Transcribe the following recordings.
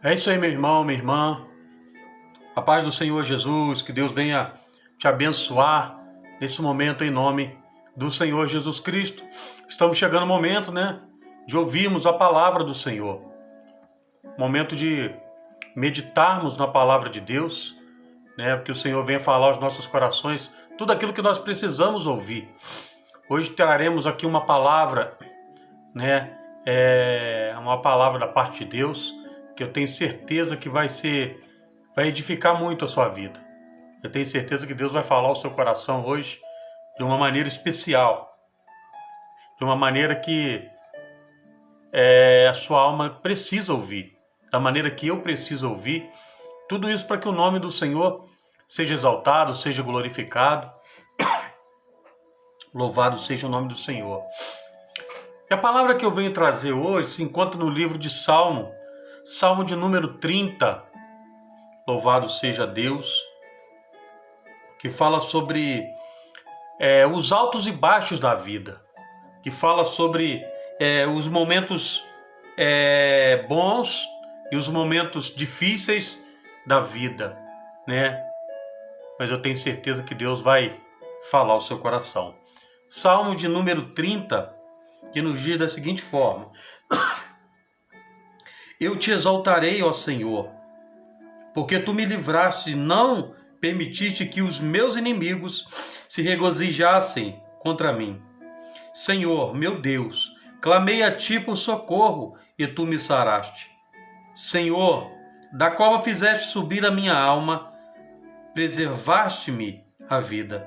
É isso aí, meu irmão, minha irmã. A paz do Senhor Jesus, que Deus venha te abençoar nesse momento em nome do Senhor Jesus Cristo. Estamos chegando ao momento, de ouvirmos a palavra do Senhor. Momento de meditarmos na palavra de Deus, porque o Senhor venha falar aos nossos corações tudo aquilo que nós precisamos ouvir. Hoje traremos aqui uma palavra, uma palavra da parte de Deus, que eu tenho certeza que vai edificar muito a sua vida. Eu tenho certeza que Deus vai falar ao seu coração hoje de uma maneira especial, de uma maneira que a sua alma precisa ouvir, da maneira que eu preciso ouvir. Tudo isso para que o nome do Senhor seja exaltado, seja glorificado. Louvado seja o nome do Senhor. E a palavra que eu venho trazer hoje se encontra no livro de Salmo de número 30. Louvado seja Deus, que fala sobre os altos e baixos da vida, que fala sobre os momentos bons e os momentos difíceis da vida, Mas eu tenho certeza que Deus vai falar ao seu coração. Salmo de número 30, que nos diz da seguinte forma: Eu te exaltarei, ó Senhor, porque tu me livraste, não permitiste que os meus inimigos se regozijassem contra mim. Senhor, meu Deus, clamei a ti por socorro e tu me saraste. Senhor, da cova fizeste subir a minha alma, preservaste-me a vida,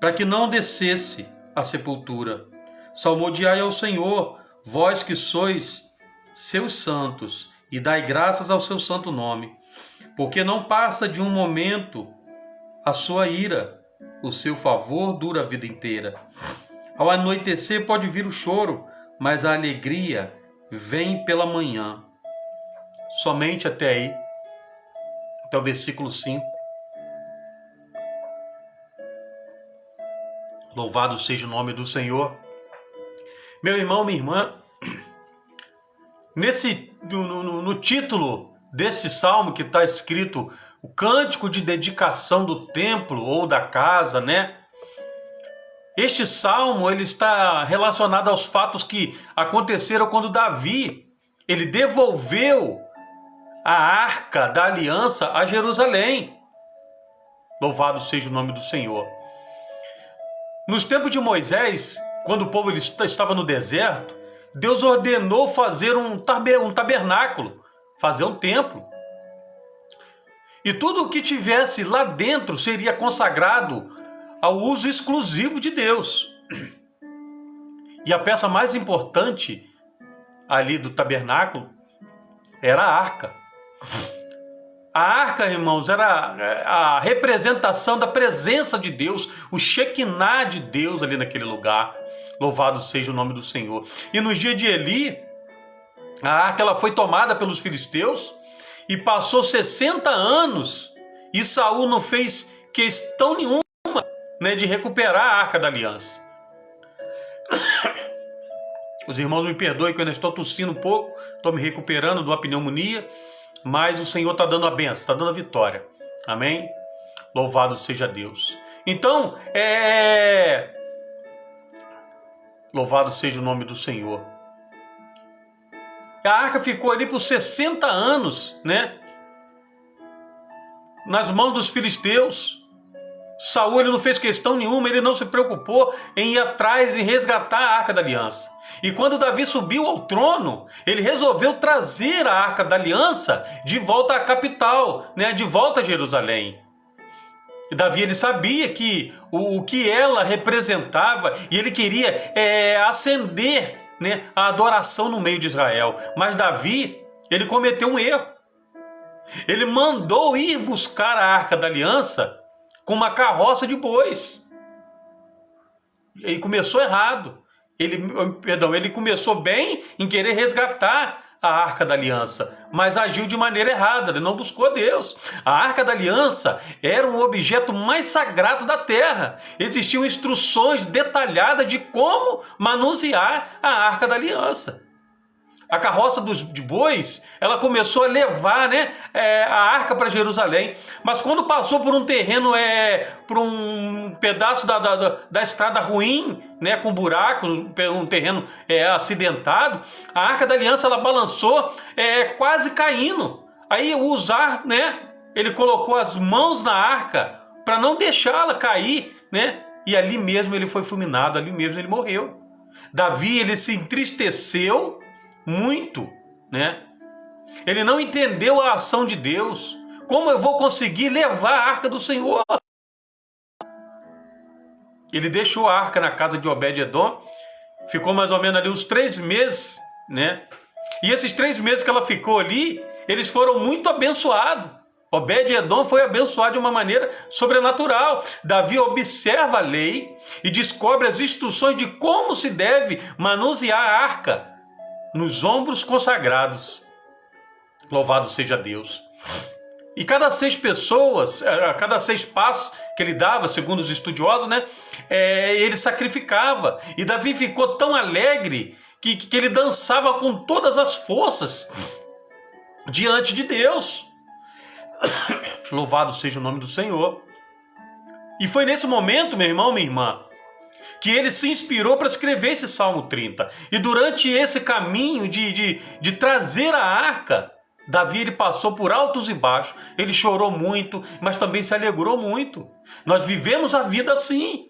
para que não descesse à sepultura. Salmodiai ao Senhor, vós que sois seus santos, e dai graças ao seu santo nome, porque não passa de um momento a sua ira, o seu favor dura a vida inteira. Ao anoitecer pode vir o choro, mas a alegria vem pela manhã. Somente até aí, até o versículo 5. Louvado seja o nome do Senhor. Meu irmão, minha irmã, no título desse salmo que está escrito o cântico de dedicação do templo ou da casa, Este salmo ele está relacionado aos fatos que aconteceram quando Davi ele devolveu a arca da aliança a Jerusalém. Louvado seja o nome do Senhor. Nos tempos de Moisés, quando o povo estava no deserto, Deus ordenou fazer um tabernáculo, fazer um templo. E tudo o que tivesse lá dentro seria consagrado ao uso exclusivo de Deus. E a peça mais importante ali do tabernáculo era a arca. A arca, irmãos, era a representação da presença de Deus, o Shekinah de Deus ali naquele lugar. Louvado seja o nome do Senhor. E no dia de Eli, a arca ela foi tomada pelos filisteus e passou 60 anos e Saul não fez questão nenhuma de recuperar a arca da aliança. Os irmãos me perdoem que eu ainda estou tossindo um pouco, estou me recuperando de uma pneumonia, mas o Senhor está dando a bênção, está dando a vitória. Amém? Louvado seja Deus. Então, louvado seja o nome do Senhor. A arca ficou ali por 60 anos, nas mãos dos filisteus. Saul ele não fez questão nenhuma, ele não se preocupou em ir atrás e resgatar a arca da aliança. E quando Davi subiu ao trono, ele resolveu trazer a arca da aliança de volta à capital, de volta a Jerusalém. E Davi ele sabia que o que ela representava e ele queria acender a adoração no meio de Israel. Mas Davi ele cometeu um erro. Ele mandou ir buscar a arca da aliança com uma carroça de bois. Ele começou errado. Ele começou bem em querer resgatar a arca da aliança, mas agiu de maneira errada, ele não buscou a Deus. A arca da aliança era um objeto mais sagrado da terra. Existiam instruções detalhadas de como manusear a arca da aliança. a carroça de bois, ela começou a levar, né, a arca para Jerusalém. Mas quando passou por um terreno, por um pedaço da estrada ruim, né, com buracos, um terreno acidentado, a arca da aliança ela balançou, quase caindo. Aí o Uzá, né, ele colocou as mãos na arca para não deixá-la cair, né, e ali mesmo ele foi fulminado, ali mesmo ele morreu. Davi, ele se entristeceu muito, né? Ele não entendeu a ação de Deus. Como eu vou conseguir levar a arca do Senhor? Ele deixou a arca na casa de Obed-edom, ficou mais ou menos ali uns 3 meses, né? E esses 3 meses que ela ficou ali, eles foram muito abençoados. Obed-edom foi abençoado de uma maneira sobrenatural. Davi observa a lei e descobre as instruções de como se deve manusear a arca nos ombros consagrados. Louvado seja Deus. E cada 6 pessoas, a cada 6 passos que ele dava, segundo os estudiosos, né, ele sacrificava. E Davi ficou tão alegre que ele dançava com todas as forças diante de Deus. Louvado seja o nome do Senhor. E foi nesse momento, meu irmão, minha irmã, que ele se inspirou para escrever esse Salmo 30. E durante esse caminho de trazer a arca, Davi ele passou por altos e baixos. Ele chorou muito, mas também se alegrou muito. Nós vivemos a vida assim,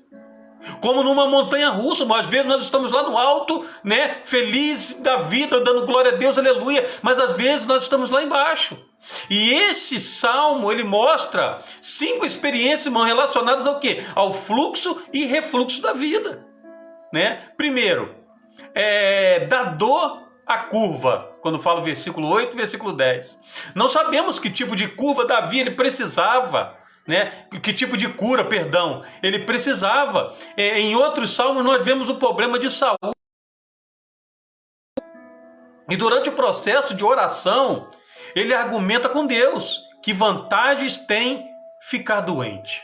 como numa montanha russa. Às vezes nós estamos lá no alto, né, feliz da vida, dando glória a Deus, aleluia. Mas às vezes nós estamos lá embaixo. E esse salmo, ele mostra 5 experiências, irmão, relacionadas ao quê? Ao fluxo e refluxo da vida, né? Primeiro, da dor à curva, quando fala o versículo 8 e versículo 10. Não sabemos que tipo de curva Davi ele precisava, né? Que tipo de cura, perdão, ele precisava. Em outros salmos nós vemos o problema de saúde. E durante o processo de oração, ele argumenta com Deus que vantagens tem ficar doente.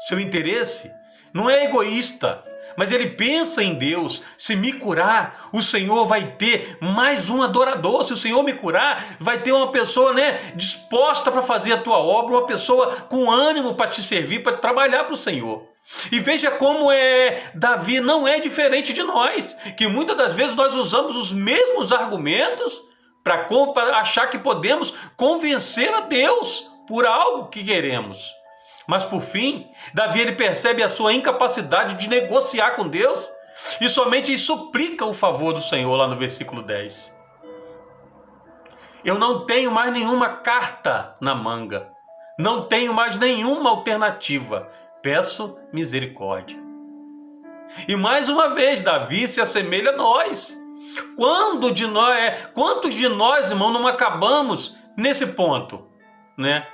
Seu interesse não é egoísta, mas ele pensa em Deus. Se me curar, o Senhor vai ter mais um adorador. Se o Senhor me curar, vai ter uma pessoa, né, disposta para fazer a tua obra, uma pessoa com ânimo para te servir, para trabalhar para o Senhor. E veja como Davi não é diferente de nós, que muitas das vezes nós usamos os mesmos argumentos para achar que podemos convencer a Deus por algo que queremos. Mas por fim, Davi ele percebe a sua incapacidade de negociar com Deus e somente suplica o favor do Senhor lá no versículo 10. Eu não tenho mais nenhuma carta na manga, não tenho mais nenhuma alternativa, peço misericórdia. E mais uma vez, Davi se assemelha a nós. Quantos de nós, irmão, não acabamos nesse ponto, né?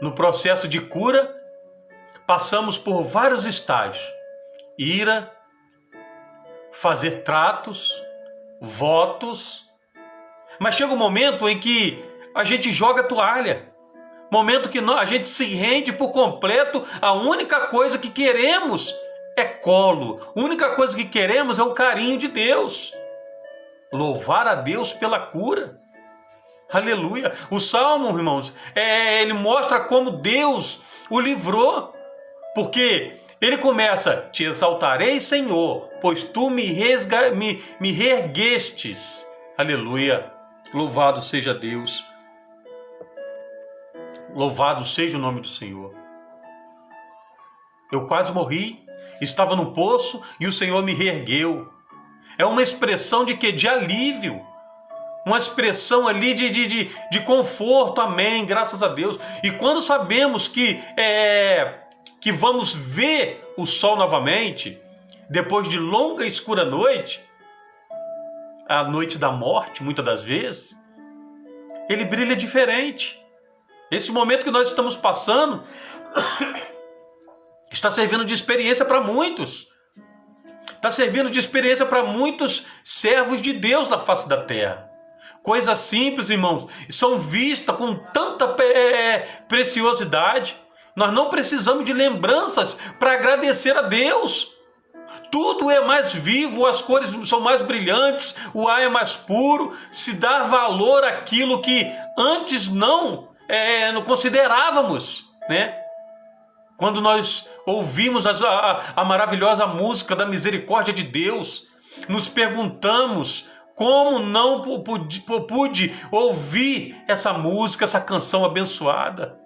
No processo de cura, passamos por vários estágios: ira, fazer tratos, votos. Mas chega um momento em que a gente joga a toalha, momento que a gente se rende por completo. A única coisa que queremos é colo, a única coisa que queremos é o carinho de Deus. Louvar a Deus pela cura. Aleluia. O Salmo, irmãos, ele mostra como Deus o livrou. Porque ele começa: te exaltarei, Senhor, pois tu me reerguestes. Aleluia. Louvado seja Deus. Louvado seja o nome do Senhor. Eu quase morri, estava no poço e o Senhor me reergueu. É uma expressão de quê? De alívio. Uma expressão ali de conforto. Amém, graças a Deus. E quando sabemos que vamos ver o sol novamente, depois de longa e escura noite, a noite da morte, muitas das vezes, ele brilha diferente. Esse momento que nós estamos passando está servindo de experiência para muitos. Está servindo de experiência para muitos servos de Deus na face da terra. Coisas simples, irmãos, são vistas com tanta preciosidade. Nós não precisamos de lembranças para agradecer a Deus. tudo é mais vivo, as cores são mais brilhantes, o ar é mais puro, se dá valor àquilo que antes não considerávamos, né? Quando nós ouvimos a maravilhosa música da misericórdia de Deus, nos perguntamos como não pude ouvir essa música, essa canção abençoada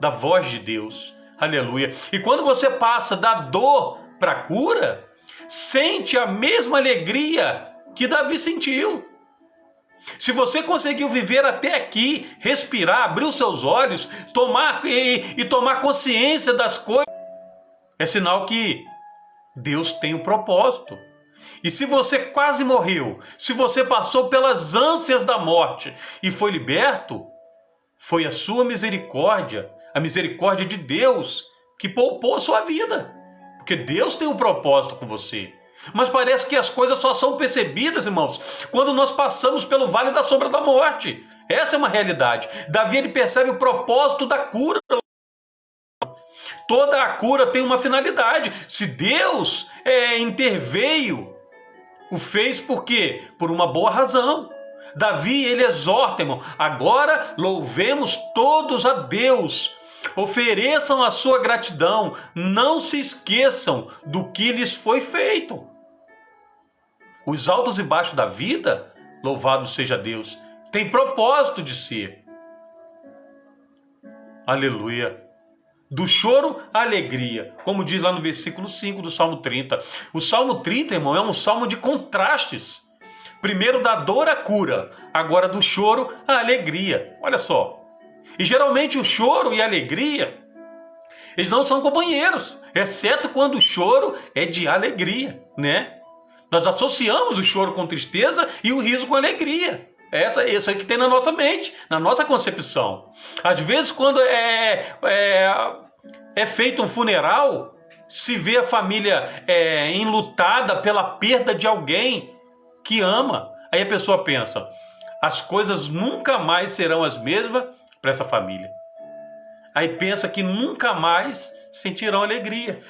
da voz de Deus. Aleluia. E quando você passa da dor para a cura, sente a mesma alegria que Davi sentiu. Se você conseguiu viver até aqui, respirar, abrir os seus olhos, tomar consciência das coisas, é sinal que Deus tem um propósito. E se você quase morreu, se você passou pelas ânsias da morte e foi liberto, foi a sua misericórdia, a misericórdia de Deus, que poupou a sua vida. Porque Deus tem um propósito com você. Mas parece que as coisas só são percebidas, irmãos, quando nós passamos pelo vale da sombra da morte. Essa é uma realidade. Davi, ele percebe o propósito da cura. Toda a cura tem uma finalidade. Se Deus interveio, o fez por quê? Por uma boa razão. Davi, ele exorta, irmão, agora louvemos todos a Deus. Ofereçam a sua gratidão, não se esqueçam do que lhes foi feito. Os altos e baixos da vida, louvado seja Deus, tem propósito de ser. Aleluia. Do choro à alegria, como diz lá no versículo 5 do Salmo 30. O Salmo 30, irmão, é um salmo de contrastes. Primeiro da dor à cura, agora do choro à alegria. Olha só. E geralmente o choro e a alegria, eles não são companheiros, exceto quando o choro é de alegria, né? Nós associamos o choro com tristeza e o riso com alegria. Isso aí que tem na nossa mente, na nossa concepção. Às vezes, quando é feito um funeral, se vê a família enlutada pela perda de alguém que ama. Aí a pessoa pensa, as coisas nunca mais serão as mesmas para essa família. Aí pensa que nunca mais sentirão alegria.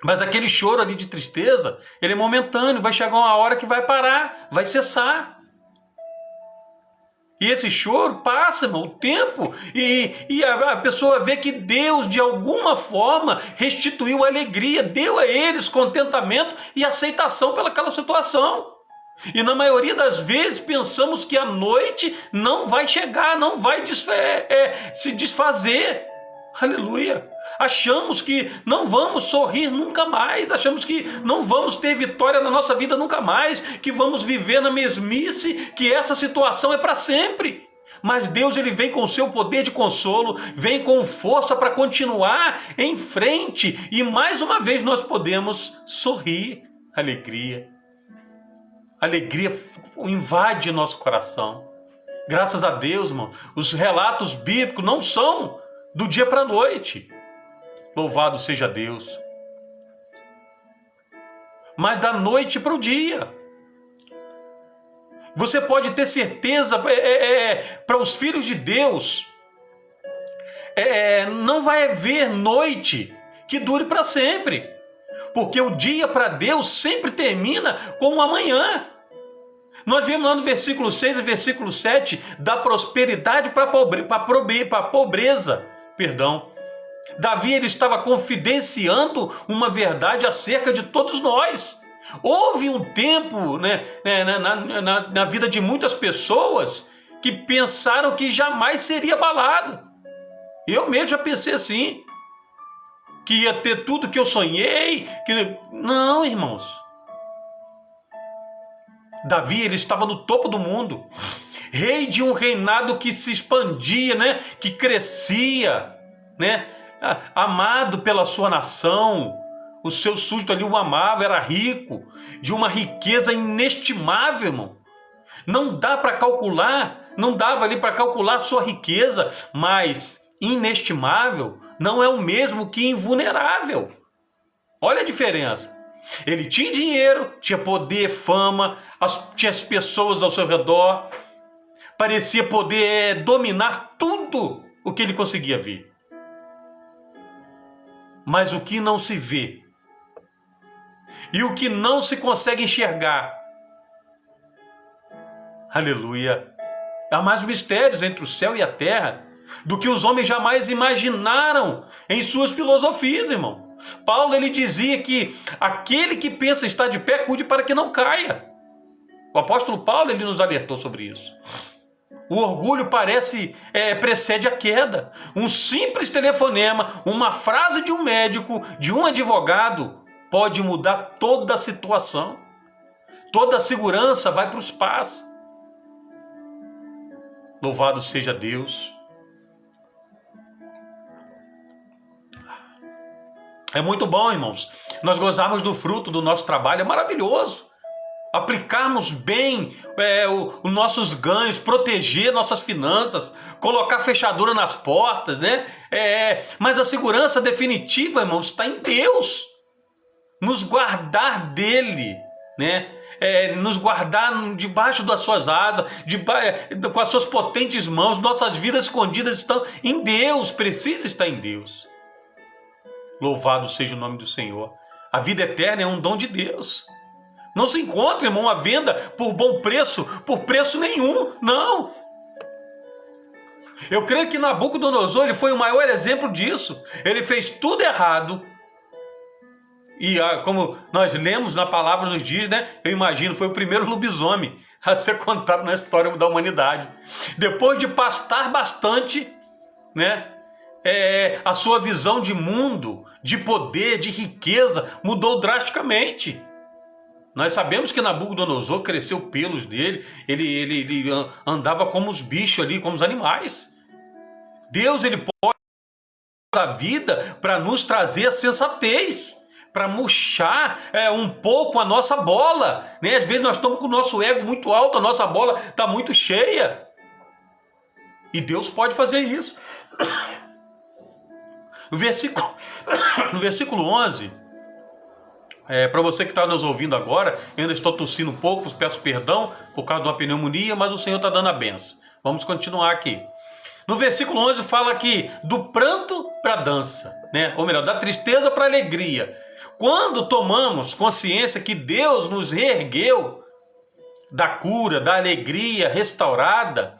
Mas aquele choro ali de tristeza, ele é momentâneo, vai chegar uma hora que vai parar, vai cessar. E esse choro passa, irmão, o tempo, e a pessoa vê que Deus, de alguma forma, restituiu a alegria, deu a eles contentamento e aceitação pelaquela situação. E na maioria das vezes pensamos que a noite não vai chegar, não vai se desfazer. Aleluia. Achamos que não vamos sorrir nunca mais, achamos que não vamos ter vitória na nossa vida nunca mais, que vamos viver na mesmice, que essa situação é para sempre. Mas Deus, ele vem com o seu poder de consolo, vem com força para continuar em frente, e mais uma vez nós podemos sorrir. Alegria invade nosso coração. Graças a Deus, irmão, os relatos bíblicos não são do dia para a noite. Louvado seja Deus. Mas da noite para o dia. Você pode ter certeza, para os filhos de Deus, não vai haver noite que dure para sempre. Porque o dia para Deus sempre termina com o amanhã. Nós vemos lá no versículo 6 e versículo 7 da prosperidade para a pobreza. Davi, ele estava confidenciando uma verdade acerca de todos nós. Houve um tempo, né, na vida de muitas pessoas que pensaram que jamais seria abalado. Eu mesmo já pensei assim, que ia ter tudo que eu sonhei. Não, irmãos. Davi, ele estava no topo do mundo, rei de um reinado que se expandia, né, que crescia, né, amado pela sua nação. O seu súdito ali o amava, era rico, de uma riqueza inestimável, irmão. Não dá para calcular, não dava ali para calcular a sua riqueza, mas inestimável não é o mesmo que invulnerável. Olha a diferença. Ele tinha dinheiro, tinha poder, fama, tinha as pessoas ao seu redor, parecia poder dominar tudo o que ele conseguia ver. Mas o que não se vê e o que não se consegue enxergar. Aleluia! Há mais mistérios entre o céu e a terra do que os homens jamais imaginaram em suas filosofias, irmão. Paulo, ele dizia que aquele que pensa estar de pé, cuide para que não caia. O apóstolo Paulo, ele nos alertou sobre isso. O orgulho precede a queda. Um simples telefonema, uma frase de um médico, de um advogado, pode mudar toda a situação. Toda a segurança vai para o espaço. Louvado seja Deus. É muito bom, irmãos, nós gozarmos do fruto do nosso trabalho, é maravilhoso. Aplicarmos bem os nossos ganhos, proteger nossas finanças, colocar fechadura nas portas, né? Mas a segurança definitiva, irmãos, está em Deus. Nos guardar dele, né? Nos guardar debaixo das suas asas, com as suas potentes mãos. Nossas vidas escondidas estão em Deus, precisa estar em Deus. Louvado seja o nome do Senhor. A vida eterna é um dom de Deus. Não se encontra, irmão, a venda por bom preço, por preço nenhum, não. Eu creio que Nabucodonosor, ele foi o maior exemplo disso. Ele fez tudo errado. E como nós lemos na palavra nos diz, né? Eu imagino, foi o primeiro lobisomem a ser contado na história da humanidade. Depois de pastar bastante, né? A sua visão de mundo, de poder, de riqueza, mudou drasticamente. Nós sabemos que Nabucodonosor cresceu pelos dele, ele andava como os bichos ali, como os animais. Deus, ele pode a vida para nos trazer a sensatez, para murchar um pouco a nossa bola, né? Às vezes nós estamos com o nosso ego muito alto, a nossa bola está muito cheia. E Deus pode fazer isso. No versículo 11, para você que está nos ouvindo agora, eu ainda estou tossindo um pouco, peço perdão por causa de uma pneumonia, mas o Senhor está dando a benção. Vamos continuar aqui. No versículo 11 fala aqui do pranto para a dança, né? Ou melhor, da tristeza para a alegria. Quando tomamos consciência que Deus nos reergueu da cura, da alegria restaurada,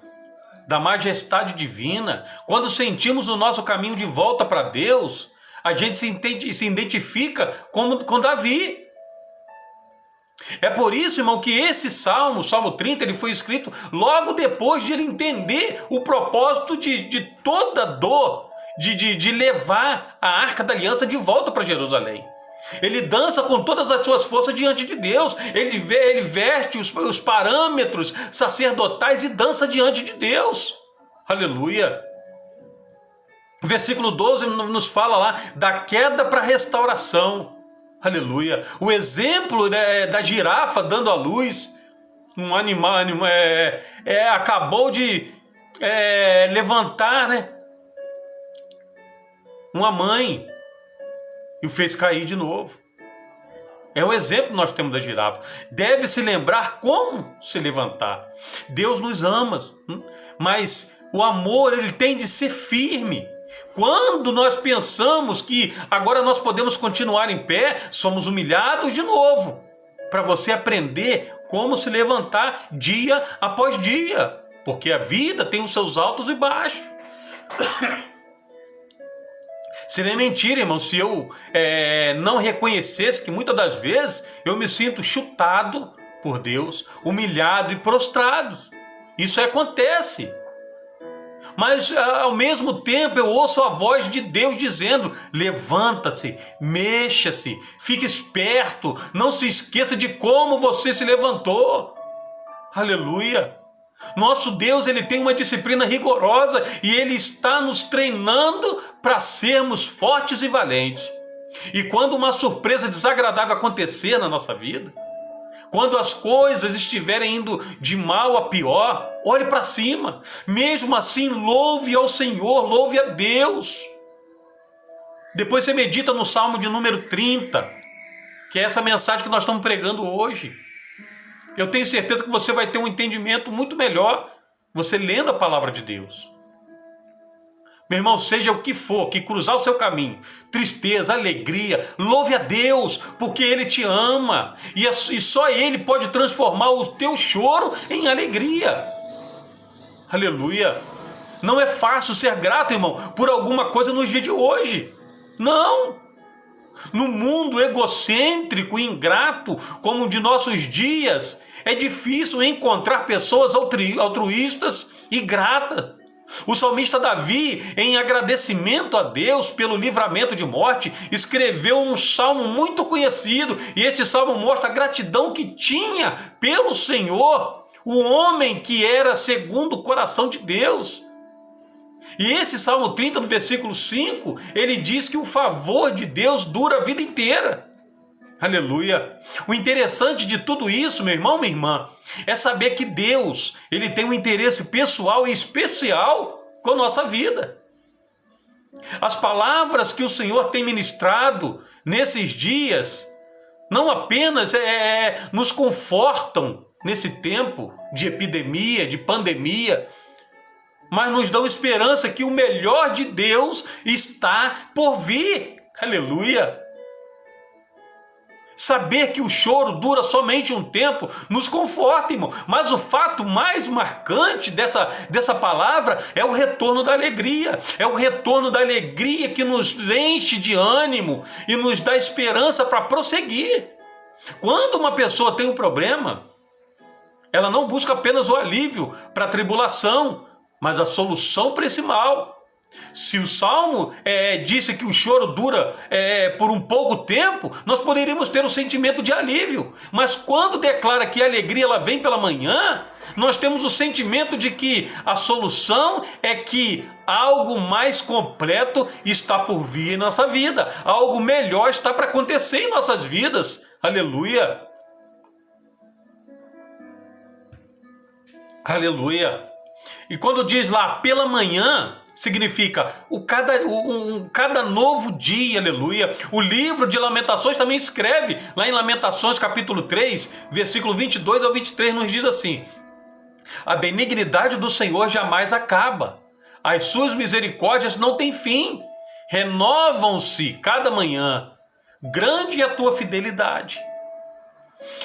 da majestade divina, quando sentimos o nosso caminho de volta para Deus, a gente se identifica com Davi. É por isso, irmão, que esse Salmo 30, ele foi escrito logo depois de ele entender o propósito de toda dor, de levar a Arca da Aliança de volta para Jerusalém. Ele dança com todas as suas forças diante de Deus. Ele veste os parâmetros sacerdotais e dança diante de Deus. Aleluia. O versículo 12 nos fala lá da queda para a restauração. Aleluia. O exemplo da girafa dando à luz. Um animal acabou de levantar, né? Uma mãe. E o fez cair de novo. É o exemplo que nós temos da girafa. Deve se lembrar como se levantar. Deus nos ama, mas o amor, ele tem de ser firme. Quando nós pensamos que agora nós podemos continuar em pé, somos humilhados de novo. Para você aprender como se levantar dia após dia. Porque a vida tem os seus altos e baixos. Seria mentira, irmão, se eu não reconhecesse que muitas das vezes eu me sinto chutado por Deus, humilhado e prostrado. Isso acontece. Mas ao mesmo tempo eu ouço a voz de Deus dizendo: levanta-se, mexa-se, fique esperto, não se esqueça de como você se levantou. Aleluia. Nosso Deus, ele tem uma disciplina rigorosa e ele está nos treinando para sermos fortes e valentes. E quando uma surpresa desagradável acontecer na nossa vida, quando as coisas estiverem indo de mal a pior, olhe para cima. Mesmo assim, louve ao Senhor, louve a Deus. Depois você medita no Salmo de número 30, que é essa mensagem que nós estamos pregando hoje. Eu tenho certeza que você vai ter um entendimento muito melhor você lendo a palavra de Deus. Meu irmão, seja o que for que cruzar o seu caminho, tristeza, alegria, louve a Deus, porque Ele te ama, e só Ele pode transformar o teu choro em alegria. Aleluia. Não é fácil ser grato, irmão, por alguma coisa nos dias de hoje. Não. No mundo egocêntrico e ingrato como o de nossos dias, é difícil encontrar pessoas altruístas e gratas. O salmista Davi, em agradecimento a Deus pelo livramento de morte, escreveu um salmo muito conhecido, e esse salmo mostra a gratidão que tinha pelo Senhor, o homem que era segundo o coração de Deus. E esse Salmo 30, no versículo 5, ele diz que o favor de Deus dura a vida inteira. Aleluia! O interessante de tudo isso, meu irmão, minha irmã, é saber que Deus, Ele tem um interesse pessoal e especial com a nossa vida. As palavras que o Senhor tem ministrado nesses dias, não apenas nos confortam nesse tempo de epidemia, de pandemia, mas nos dão esperança que o melhor de Deus está por vir. Aleluia! Saber que o choro dura somente um tempo nos conforta, irmão. Mas o fato mais marcante dessa palavra é o retorno da alegria. É o retorno da alegria que nos enche de ânimo e nos dá esperança para prosseguir. Quando uma pessoa tem um problema, ela não busca apenas o alívio para a tribulação, mas a solução para esse mal. Se o Salmo disse que o choro dura por um pouco tempo, nós poderíamos ter um sentimento de alívio. Mas quando declara que a alegria ela vem pela manhã, nós temos o sentimento de que a solução é que algo mais completo está por vir em nossa vida. Algo melhor está para acontecer em nossas vidas. Aleluia! Aleluia! E quando diz lá pela manhã, significa cada novo dia, aleluia. O livro de Lamentações também escreve, lá em Lamentações capítulo 3, versículo 22 ao 23, nos diz assim: a benignidade do Senhor jamais acaba, as suas misericórdias não têm fim, renovam-se cada manhã, grande é a tua fidelidade.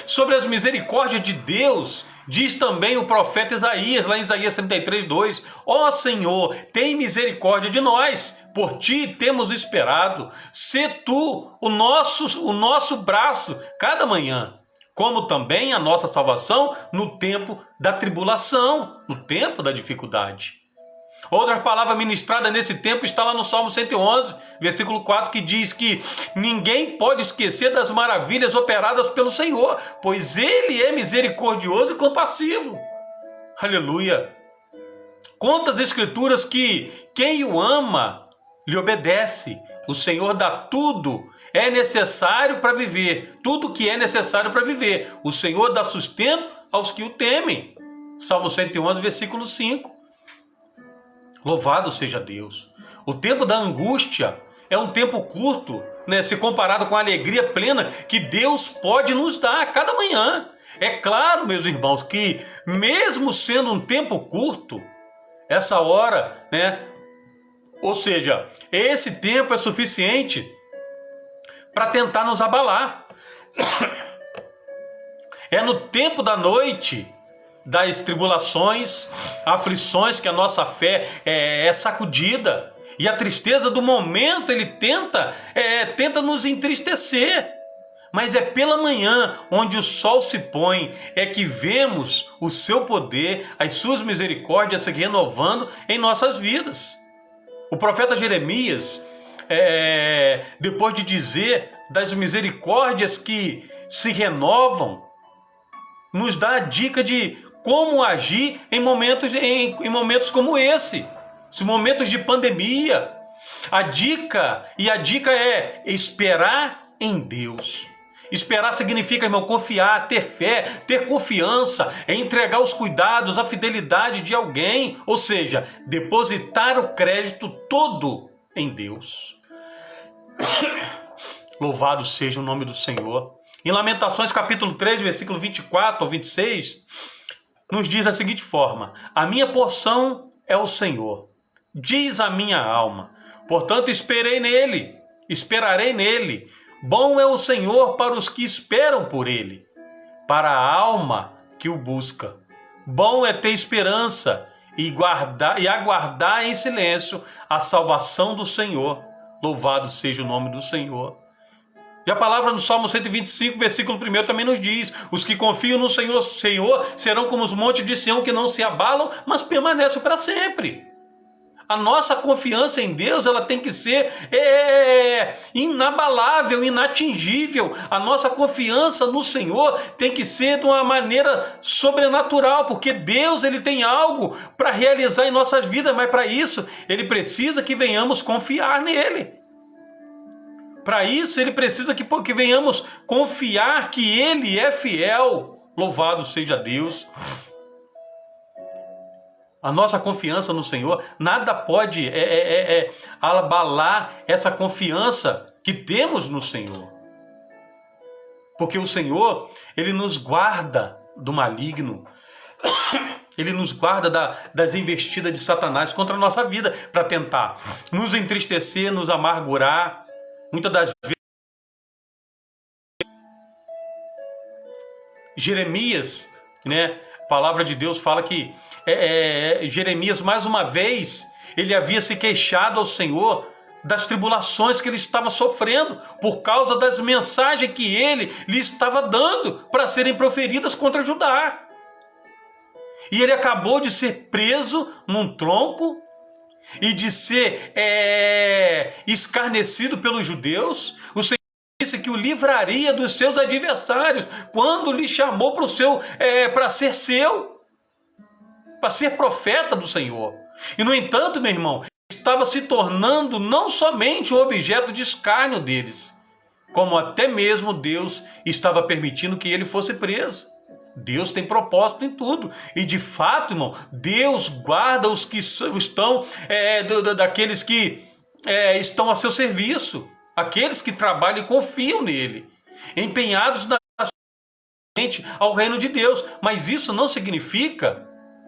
Sobre as misericórdias de Deus, diz também o profeta Isaías, lá em Isaías 33, 2: ó Senhor, tem misericórdia de nós, por ti temos esperado, sê tu o nosso braço cada manhã, como também a nossa salvação no tempo da tribulação, no tempo da dificuldade. Outra palavra ministrada nesse tempo está lá no Salmo 111, versículo 4, que diz que ninguém pode esquecer das maravilhas operadas pelo Senhor, pois Ele é misericordioso e compassivo. Aleluia! Conta as Escrituras que quem o ama lhe obedece. O Senhor dá tudo é necessário para viver, tudo que é necessário para viver. O Senhor dá sustento aos que o temem. Salmo 111, versículo 5. Louvado seja Deus. O tempo da angústia é um tempo curto, né, se comparado com a alegria plena que Deus pode nos dar a cada manhã. É claro, meus irmãos, que mesmo sendo um tempo curto, essa hora, né, ou seja, esse tempo é suficiente para tentar nos abalar. É no tempo da noite, das tribulações, aflições, que a nossa fé é sacudida, e a tristeza do momento ele tenta nos entristecer, mas é pela manhã, onde o sol se põe, é que vemos o seu poder, as suas misericórdias se renovando em nossas vidas. O profeta Jeremias, depois de dizer das misericórdias que se renovam, nos dá a dica de como agir em momentos como esse, os momentos de pandemia. A dica é esperar em Deus. Esperar significa, irmão, confiar, ter fé, ter confiança, é entregar os cuidados, a fidelidade de alguém, ou seja, depositar o crédito todo em Deus. Louvado seja o nome do Senhor. Em Lamentações capítulo 3, versículo 24 ao 26, nos diz da seguinte forma: a minha porção é o Senhor, Diz a minha alma. Portanto, esperarei nele. Bom é o Senhor para os que esperam por ele, para a alma que o busca. Bom é ter esperança e aguardar em silêncio a salvação do Senhor. Louvado seja o nome do Senhor. E a palavra no Salmo 125, versículo 1 também nos diz: os que confiam no Senhor serão como os montes de Sião, que não se abalam, mas permanecem para sempre. A nossa confiança em Deus, ela tem que ser inabalável, inatingível. A nossa confiança no Senhor tem que ser de uma maneira sobrenatural, porque Deus, ele tem algo para realizar em nossas vidas, mas para isso ele precisa que venhamos confiar nele. Para isso ele precisa que venhamos confiar que ele é fiel. Louvado seja Deus. A nossa confiança no Senhor, nada pode abalar essa confiança que temos no Senhor. Porque o Senhor, ele nos guarda do maligno. Ele nos guarda das investidas de Satanás contra a nossa vida, para tentar nos entristecer, nos amargurar. Muitas das vezes, Jeremias, né? A palavra de Deus fala que Jeremias, mais uma vez, ele havia se queixado ao Senhor das tribulações que ele estava sofrendo por causa das mensagens que ele lhe estava dando para serem proferidas contra Judá. E ele acabou de ser preso num tronco e de ser escarnecido pelos judeus. O Senhor disse que o livraria dos seus adversários quando lhe chamou para ser para ser profeta do Senhor. E no entanto, meu irmão, estava se tornando não somente um objeto de escárnio deles, como até mesmo Deus estava permitindo que ele fosse preso. Deus tem propósito em tudo. E de fato, irmão, Deus guarda os que estão, daqueles que estão a seu serviço, aqueles que trabalham e confiam nele, empenhados ao reino de Deus. Mas isso não significa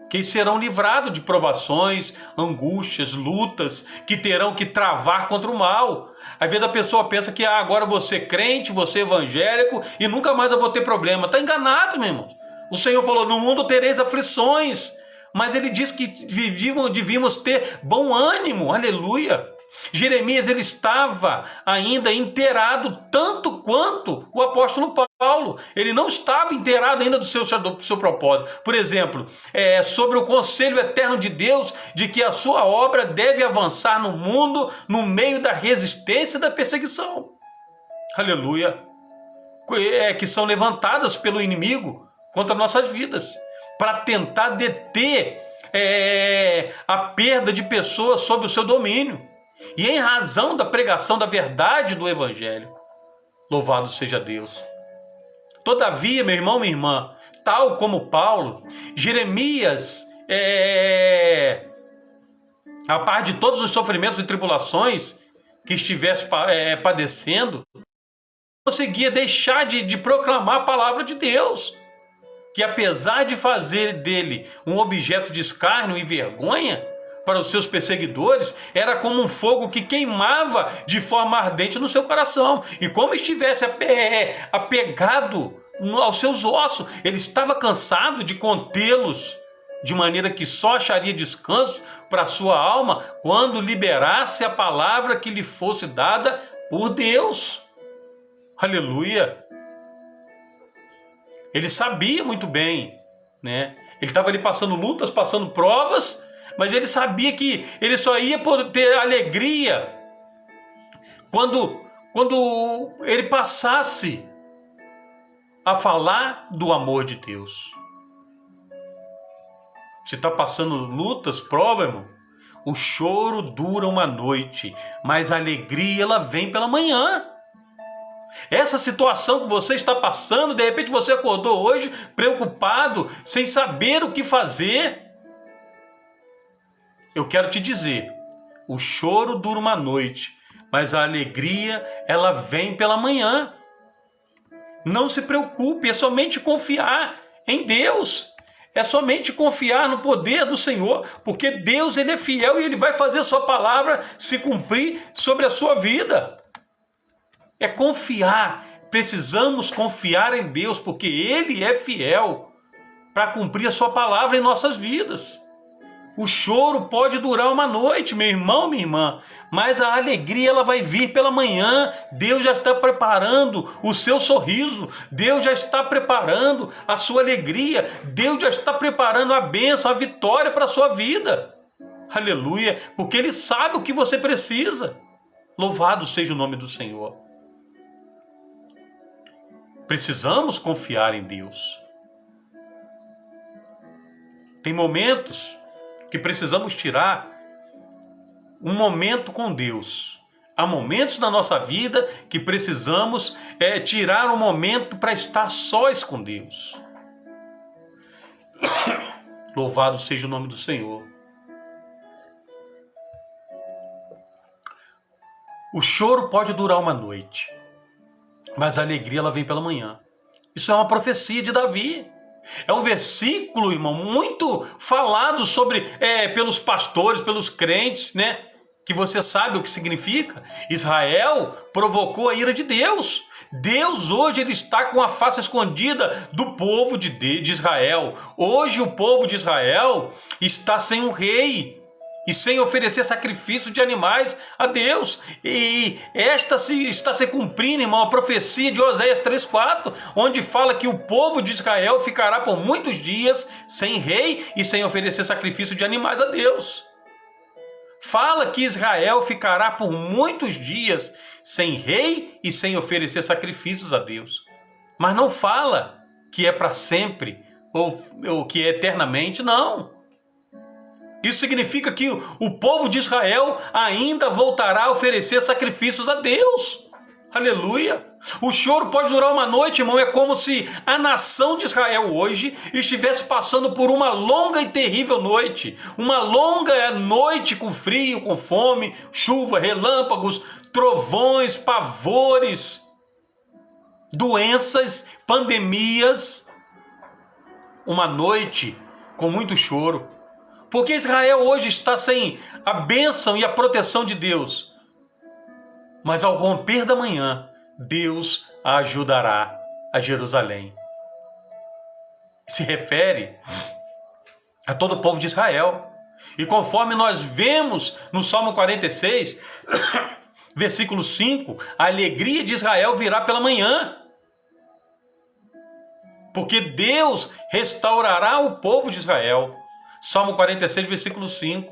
que serão livrados de provações, angústias, lutas, que terão que travar contra o mal. Às vezes a pessoa pensa que agora vou ser crente, vou ser evangélico e nunca mais eu vou ter problema. Está enganado, meu irmão. O Senhor falou: no mundo tereis aflições, mas ele diz que devíamos ter bom ânimo. Aleluia. Jeremias, ele estava ainda inteirado tanto quanto o apóstolo Paulo. Ele não estava inteirado ainda do seu propósito. Por exemplo, sobre o conselho eterno de Deus de que a sua obra deve avançar no mundo no meio da resistência e da perseguição. Aleluia. Que são levantadas pelo inimigo contra nossas vidas, para tentar deter a perda de pessoas sob o seu domínio. E em razão da pregação da verdade do Evangelho. Louvado seja Deus. Todavia, meu irmão, minha irmã, tal como Paulo, Jeremias, a par de todos os sofrimentos e tribulações que estivesse padecendo, não conseguia deixar de proclamar a palavra de Deus, que apesar de fazer dele um objeto de escárnio e vergonha para os seus perseguidores, era como um fogo que queimava de forma ardente no seu coração, e como estivesse apegado aos seus ossos. Ele estava cansado de contê-los, de maneira que só acharia descanso para a sua alma quando liberasse a palavra que lhe fosse dada por Deus. Aleluia! Ele sabia muito bem, né? Ele estava ali passando lutas, passando provas, mas ele sabia que ele só ia poder ter alegria quando ele passasse a falar do amor de Deus. Você está passando lutas, prova, irmão? O choro dura uma noite, mas a alegria ela vem pela manhã. Essa situação que você está passando, de repente você acordou hoje preocupado, sem saber o que fazer. Eu quero te dizer, o choro dura uma noite, mas a alegria, ela vem pela manhã. Não se preocupe, é somente confiar em Deus. É somente confiar no poder do Senhor, porque Deus, Ele é fiel e Ele vai fazer a sua palavra se cumprir sobre a sua vida. É confiar. Precisamos confiar em Deus, porque Ele é fiel para cumprir a sua palavra em nossas vidas. O choro pode durar uma noite, meu irmão, minha irmã, mas a alegria ela vai vir pela manhã. Deus já está preparando o seu sorriso, Deus já está preparando a sua alegria, Deus já está preparando a bênção, a vitória para a sua vida. Aleluia, porque Ele sabe o que você precisa. Louvado seja o nome do Senhor. Precisamos confiar em Deus. Tem momentos que precisamos tirar um momento com Deus. Há momentos na nossa vida que precisamos tirar um momento para estar sós com Deus. Louvado seja o nome do Senhor. O choro pode durar uma noite, mas a alegria ela vem pela manhã. Isso é uma profecia de Davi. É um versículo, irmão, muito falado sobre pelos pastores, pelos crentes, né? Que você sabe o que significa. Israel provocou a ira de Deus. Deus hoje ele está com a face escondida do povo de Israel. Hoje o povo de Israel está sem um rei e sem oferecer sacrifício de animais a Deus. E esta está se cumprindo, irmão, a profecia de Oséias 3,4, onde fala que o povo de Israel ficará por muitos dias sem rei e sem oferecer sacrifício de animais a Deus. Fala que Israel ficará por muitos dias sem rei e sem oferecer sacrifícios a Deus. Mas não fala que é para sempre ou que é eternamente, não. Isso significa que o povo de Israel ainda voltará a oferecer sacrifícios a Deus. Aleluia! O choro pode durar uma noite, irmão. É como se a nação de Israel hoje estivesse passando por uma longa e terrível noite. Uma longa noite com frio, com fome, chuva, relâmpagos, trovões, pavores, doenças, pandemias. Uma noite com muito choro. Porque Israel hoje está sem a bênção e a proteção de Deus. Mas ao romper da manhã, Deus a ajudará a Jerusalém. Se refere a todo o povo de Israel. E conforme nós vemos no Salmo 46, versículo 5, a alegria de Israel virá pela manhã. Porque Deus restaurará o povo de Israel. Salmo 46, versículo 5.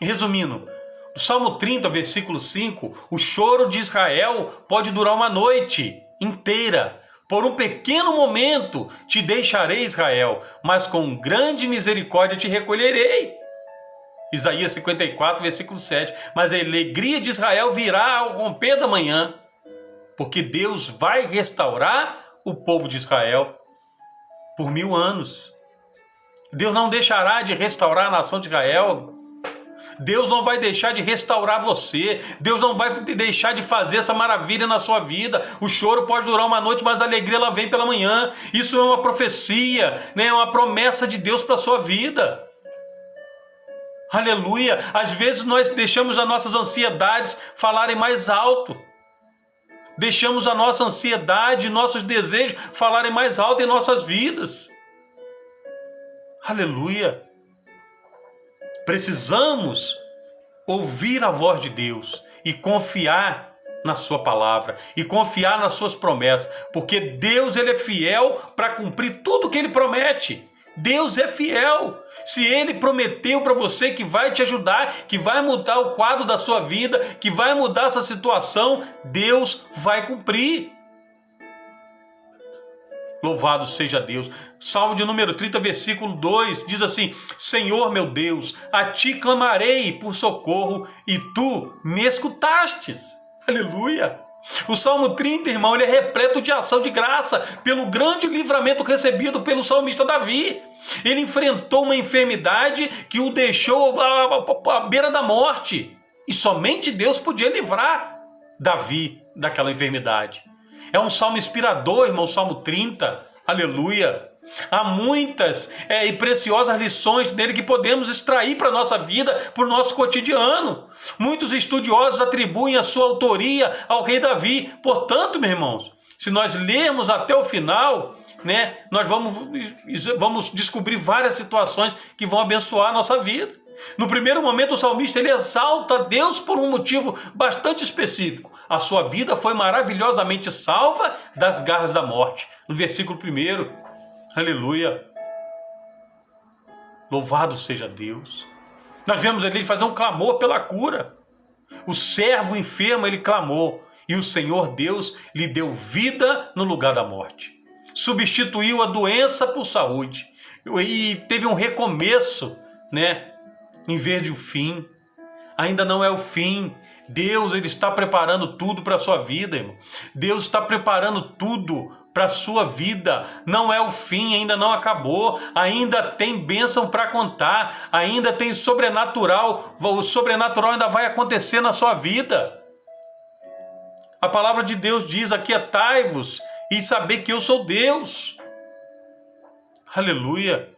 Resumindo, no Salmo 30, versículo 5, o choro de Israel pode durar uma noite inteira. Por um pequeno momento te deixarei, Israel, mas com grande misericórdia te recolherei. Isaías 54, versículo 7. Mas a alegria de Israel virá ao romper da manhã, porque Deus vai restaurar o povo de Israel por 1000 anos. Deus não deixará de restaurar a nação de Israel. Deus não vai deixar de restaurar você. Deus não vai deixar de fazer essa maravilha na sua vida. O choro pode durar uma noite, mas a alegria ela vem pela manhã. Isso é uma profecia, né? É uma promessa de Deus para a sua vida. Aleluia. Às vezes nós deixamos as nossas ansiedades falarem mais alto. Deixamos a nossa ansiedade, nossos desejos falarem mais alto em nossas vidas. Aleluia! Precisamos ouvir a voz de Deus e confiar na sua palavra e confiar nas suas promessas, porque Deus ele é fiel para cumprir tudo que ele promete. Deus é fiel. Se ele prometeu para você que vai te ajudar, que vai mudar o quadro da sua vida, que vai mudar essa situação, Deus vai cumprir. Louvado seja Deus. Salmo de número 30, versículo 2, diz assim: Senhor meu Deus, a ti clamarei por socorro e tu me escutastes. Aleluia. O Salmo 30, irmão, ele é repleto de ação de graça pelo grande livramento recebido pelo salmista Davi. Ele enfrentou uma enfermidade que o deixou à beira da morte. E somente Deus podia livrar Davi daquela enfermidade. É um salmo inspirador, irmão, o Salmo 30. Aleluia. Há muitas e preciosas lições dele que podemos extrair para a nossa vida, para o nosso cotidiano. Muitos estudiosos atribuem a sua autoria ao rei Davi. Portanto, meus irmãos, se nós lermos até o final, né, nós vamos descobrir várias situações que vão abençoar a nossa vida. No primeiro momento, o salmista ele exalta a Deus por um motivo bastante específico. A sua vida foi maravilhosamente salva das garras da morte. No versículo 1, aleluia. Louvado seja Deus. Nós vemos ele fazer um clamor pela cura. O servo enfermo, ele clamou, e o Senhor Deus lhe deu vida no lugar da morte. Substituiu a doença por saúde. E teve um recomeço, né? Em vez de o fim. Ainda não é o fim. Deus, ele está preparando tudo para a sua vida, irmão. Deus está preparando tudo para a sua vida. Não é o fim, ainda não acabou. Ainda tem bênção para contar. Ainda tem sobrenatural. O sobrenatural ainda vai acontecer na sua vida. A palavra de Deus diz: aquietai-vos e saber que eu sou Deus. Aleluia.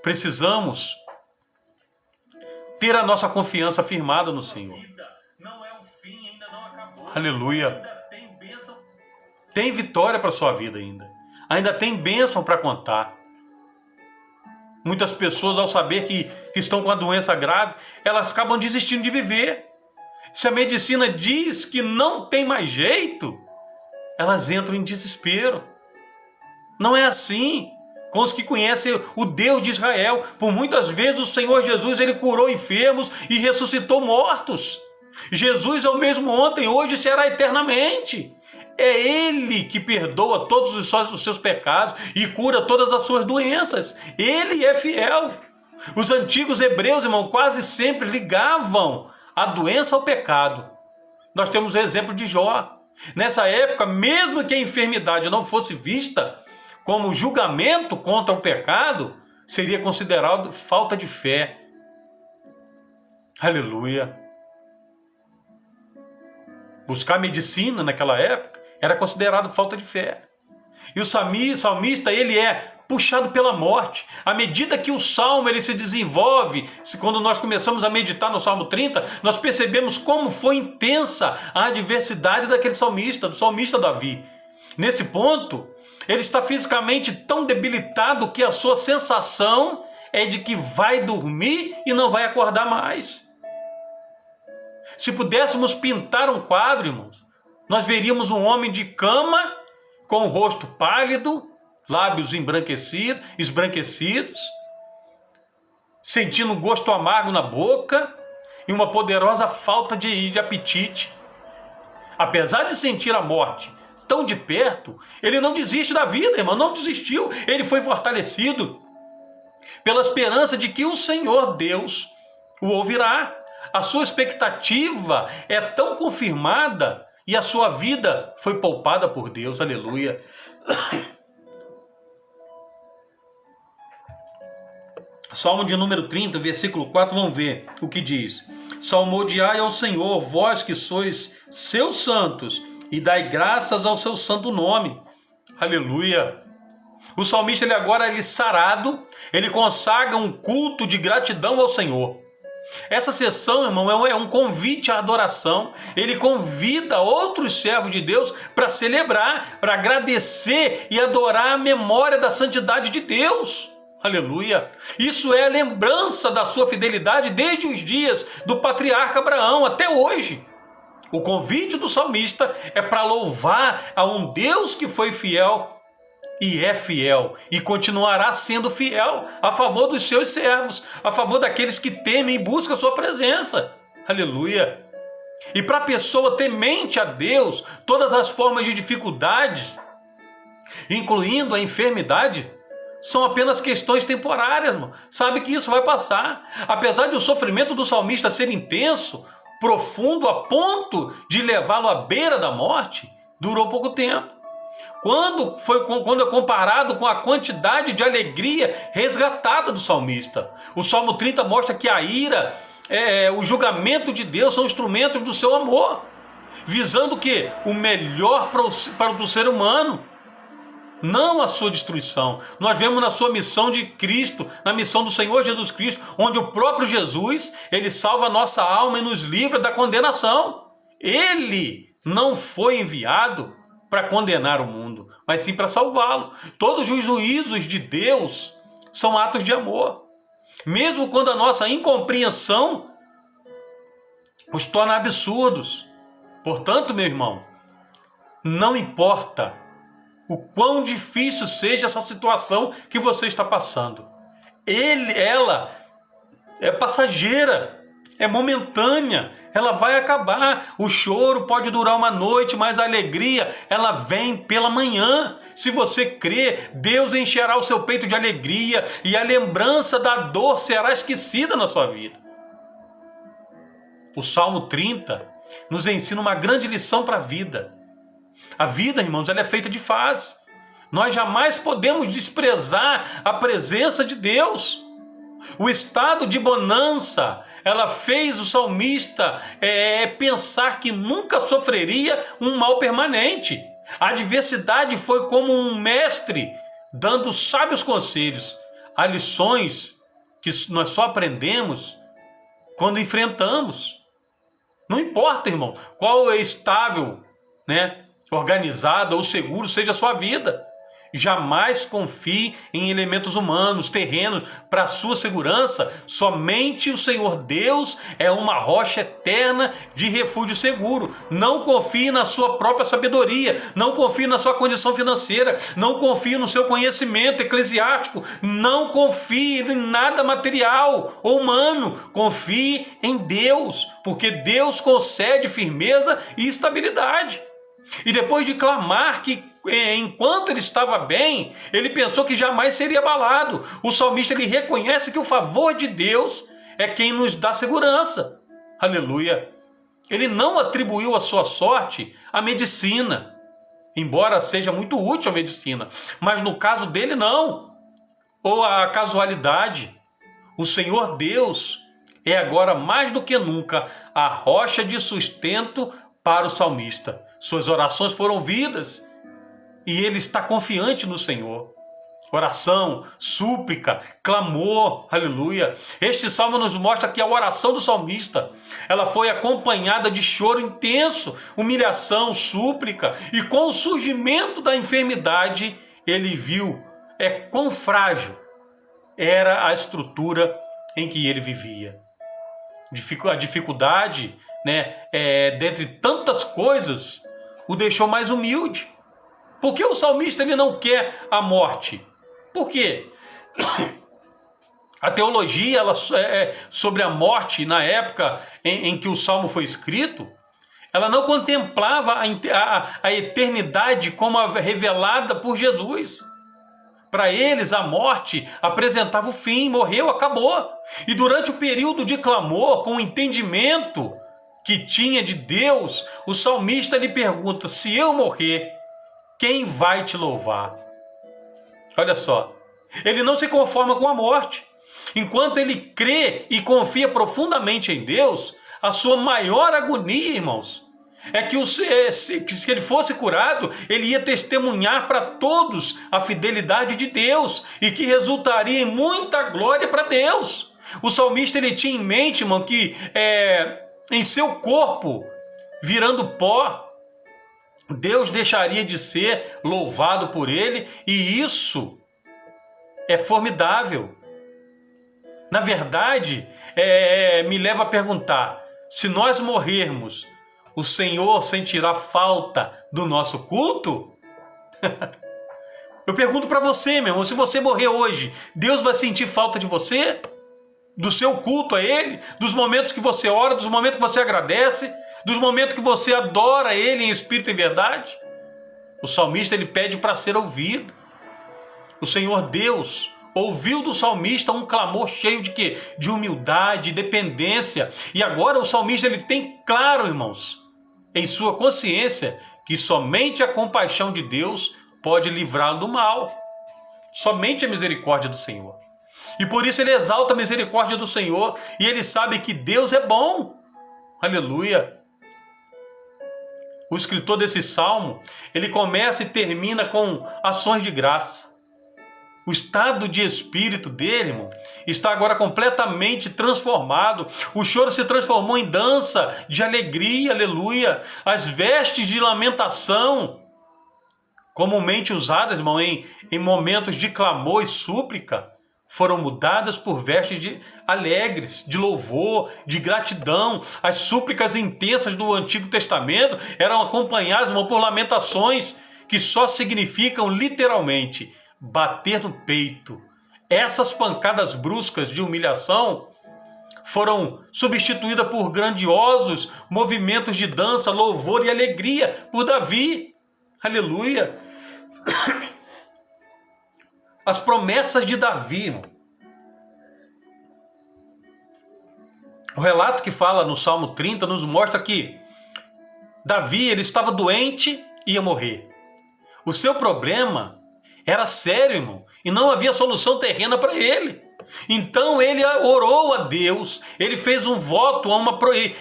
Precisamos ter a nossa confiança firmada no Senhor. Aleluia. Tem vitória para a sua vida ainda. Ainda tem bênção para contar. Muitas pessoas, ao saber que estão com uma doença grave, elas acabam desistindo de viver. Se a medicina diz que não tem mais jeito, elas entram em desespero. Não é assim com os que conhecem o Deus de Israel. Por muitas vezes o Senhor Jesus, ele curou enfermos e ressuscitou mortos. Jesus é o mesmo ontem, hoje e será eternamente. É Ele que perdoa todos os seus pecados e cura todas as suas doenças. Ele é fiel. Os antigos hebreus, irmão, quase sempre ligavam a doença ao pecado. Nós temos o exemplo de Jó. Nessa época, mesmo que a enfermidade não fosse vista como julgamento contra o pecado, seria considerado falta de fé. Aleluia. Buscar medicina naquela época era considerado falta de fé. E o salmista, ele é puxado pela morte. À medida que o salmo ele se desenvolve, quando nós começamos a meditar no Salmo 30, nós percebemos como foi intensa a adversidade daquele salmista, do salmista Davi. Nesse ponto, ele está fisicamente tão debilitado que a sua sensação é de que vai dormir e não vai acordar mais. Se pudéssemos pintar um quadro, irmãos, nós veríamos um homem de cama, com o rosto pálido, lábios esbranquecidos, sentindo um gosto amargo na boca e uma poderosa falta de apetite. Apesar de sentir a morte tão de perto, ele não desiste da vida, irmão, não desistiu. Ele foi fortalecido pela esperança de que o Senhor Deus o ouvirá. A sua expectativa é tão confirmada e a sua vida foi poupada por Deus. Aleluia. Salmo de número 30, versículo 4, vamos ver o que diz. Salmodiai ao Senhor, vós que sois seus santos, e dai graças ao seu santo nome. Aleluia. O salmista, ele sarado, ele consagra um culto de gratidão ao Senhor. Essa sessão, irmão, é um convite à adoração. Ele convida outros servos de Deus para celebrar, para agradecer e adorar a memória da santidade de Deus. Aleluia. Isso é a lembrança da sua fidelidade desde os dias do patriarca Abraão até hoje. O convite do salmista é para louvar a um Deus que foi fiel e é fiel e continuará sendo fiel a favor dos seus servos, a favor daqueles que temem e buscam a sua presença. Aleluia. E para a pessoa temente a Deus, todas as formas de dificuldades, incluindo a enfermidade, são apenas questões temporárias, irmão. Sabe que isso vai passar. Apesar de o sofrimento do salmista ser intenso, profundo, a ponto de levá-lo à beira da morte, durou pouco tempo. Quando é comparado com a quantidade de alegria resgatada do salmista. O Salmo 30 mostra que a ira, o julgamento de Deus são instrumentos do seu amor, visando o quê? O melhor para o ser humano. não a sua destruição. Nós vemos na sua missão de Cristo, na missão do Senhor Jesus Cristo, onde o próprio Jesus, ele salva a nossa alma e nos livra da condenação. Ele não foi enviado para condenar o mundo, mas sim para salvá-lo. Todos os juízos de Deus são atos de amor. Mesmo quando a nossa incompreensão os torna absurdos. Portanto, meu irmão, não importa o quão difícil seja essa situação que você está passando. Ela é passageira, é momentânea, ela vai acabar. O choro pode durar uma noite, mas a alegria, ela vem pela manhã. Se você crê, Deus encherá o seu peito de alegria e a lembrança da dor será esquecida na sua vida. O Salmo 30 nos ensina uma grande lição para a vida. A vida, irmãos, ela é feita de fases. Nós jamais podemos desprezar a presença de Deus. O estado de bonança, ela fez o salmista pensar que nunca sofreria um mal permanente. A adversidade foi como um mestre dando sábios conselhos. Há lições que nós só aprendemos quando enfrentamos. Não importa, irmão, qual é estável, organizada ou seguro seja a sua vida. Jamais confie em elementos humanos, terrenos, para a sua segurança. Somente o Senhor Deus é uma rocha eterna de refúgio seguro. Não confie na sua própria sabedoria, não confie na sua condição financeira, não confie no seu conhecimento eclesiástico, não confie em nada material ou humano. Confie em Deus, porque Deus concede firmeza e estabilidade. E depois de clamar que enquanto ele estava bem, ele pensou que jamais seria abalado. O salmista, ele reconhece que o favor de Deus é quem nos dá segurança. Aleluia! Ele não atribuiu a sua sorte à medicina, embora seja muito útil a medicina, mas no caso dele não, ou a casualidade. O Senhor Deus é agora mais do que nunca a rocha de sustento para o salmista. Suas orações foram ouvidas e ele está confiante no Senhor. Oração, súplica, clamor, aleluia. Este salmo nos mostra que a oração do salmista, ela foi acompanhada de choro intenso, humilhação, súplica, e com o surgimento da enfermidade, ele viu quão frágil era a estrutura em que ele vivia. A dificuldade, dentre tantas coisas, o deixou mais humilde. Por que o salmista ele não quer a morte? Por quê? A teologia sobre a morte, na época em que o salmo foi escrito, ela não contemplava a eternidade como revelada por Jesus. Para eles, a morte apresentava o fim, morreu, acabou. E durante o período de clamor, com o entendimento que tinha de Deus, o salmista lhe pergunta: se eu morrer, quem vai te louvar? Olha só, ele não se conforma com a morte. Enquanto ele crê e confia profundamente em Deus, a sua maior agonia, irmãos, é que se ele fosse curado, ele ia testemunhar para todos a fidelidade de Deus e que resultaria em muita glória para Deus. O salmista ele tinha em mente, irmão, que em seu corpo, virando pó, Deus deixaria de ser louvado por ele, e isso é formidável. Na verdade, me leva a perguntar: se nós morrermos, o Senhor sentirá falta do nosso culto? Eu pergunto para você, meu irmão, se você morrer hoje, Deus vai sentir falta de você? Do seu culto a Ele? Dos momentos que você ora, dos momentos que você agradece, dos momentos que você adora Ele em espírito e verdade? O salmista ele pede para ser ouvido. O Senhor Deus ouviu do salmista um clamor cheio de quê? De humildade, dependência. E agora o salmista ele tem claro, irmãos, em sua consciência, que somente a compaixão de Deus pode livrá-lo do mal. Somente a misericórdia do Senhor. E por isso ele exalta a misericórdia do Senhor, e ele sabe que Deus é bom. Aleluia. o escritor desse salmo, ele começa e termina com ações de graça. O estado de espírito dele, irmão, está agora completamente transformado. O choro se transformou em dança de alegria, aleluia. As vestes de lamentação, comumente usadas, irmão, em momentos de clamor e súplica, foram mudadas por vestes alegres, de louvor, de gratidão. As súplicas intensas do Antigo Testamento eram acompanhadas, irmão, por lamentações que só significam literalmente bater no peito. Essas pancadas bruscas de humilhação foram substituídas por grandiosos movimentos de dança, louvor e alegria por Davi. Aleluia! As promessas de Davi, irmão. O relato que fala no Salmo 30 nos mostra que Davi, ele estava doente e ia morrer. O seu problema era sério, irmão, e não havia solução terrena para ele. Então ele orou a Deus, ele fez um voto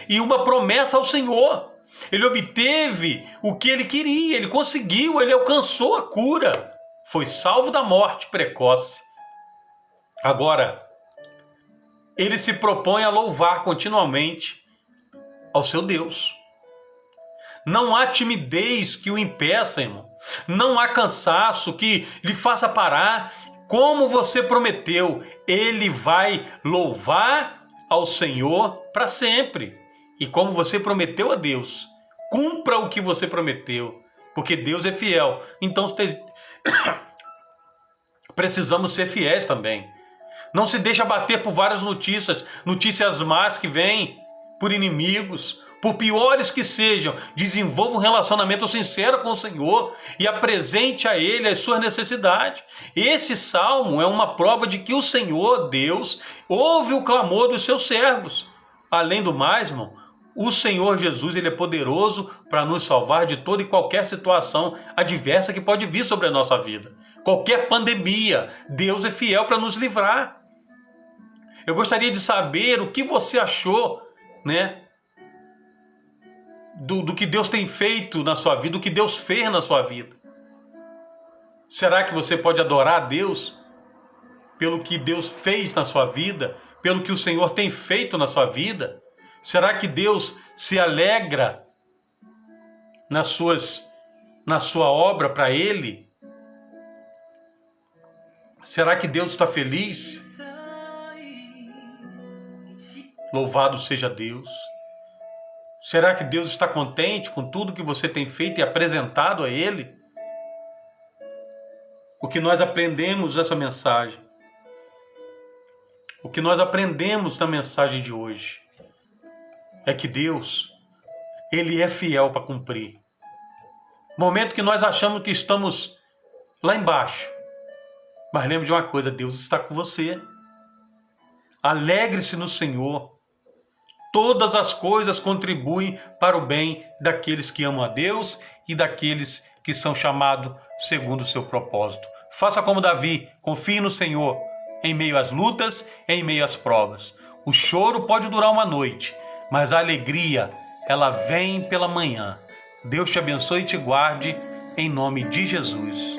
e uma promessa ao Senhor. Ele obteve o que ele queria, ele conseguiu, ele alcançou a cura. Foi salvo da morte precoce. Agora, ele se propõe a louvar continuamente ao seu Deus. Não há timidez que o impeça, irmão. Não há cansaço que lhe faça parar. Como você prometeu, ele vai louvar ao Senhor para sempre. E como você prometeu a Deus, cumpra o que você prometeu, porque Deus é fiel. Então precisamos ser fiéis também. Não se deixa bater por várias notícias más que vêm, por inimigos, por piores que sejam. Desenvolva um relacionamento sincero com o Senhor e apresente a Ele as suas necessidades. Esse salmo é uma prova de que o Senhor, Deus, ouve o clamor dos seus servos. Além do mais, irmão, o Senhor Jesus, Ele é poderoso para nos salvar de toda e qualquer situação adversa que pode vir sobre a nossa vida. Qualquer pandemia, Deus é fiel para nos livrar. Eu gostaria de saber o que você achou, né? Do que Deus tem feito na sua vida, do que Deus fez na sua vida. Será que você pode adorar a Deus pelo que Deus fez na sua vida, pelo que o Senhor tem feito na sua vida? Será que Deus se alegra na sua obra para Ele? Será que Deus está feliz? Louvado seja Deus. Será que Deus está contente com tudo que você tem feito e apresentado a Ele? O que nós aprendemos nessa mensagem? O que nós aprendemos na mensagem de hoje é que Deus, Ele é fiel para cumprir. Momento que nós achamos que estamos lá embaixo. Mas lembre de uma coisa, Deus está com você. Alegre-se no Senhor. Todas as coisas contribuem para o bem daqueles que amam a Deus e daqueles que são chamados segundo o seu propósito. Faça como Davi, confie no Senhor em meio às lutas, em meio às provas. O choro pode durar uma noite, mas a alegria, ela vem pela manhã. Deus te abençoe e te guarde, em nome de Jesus.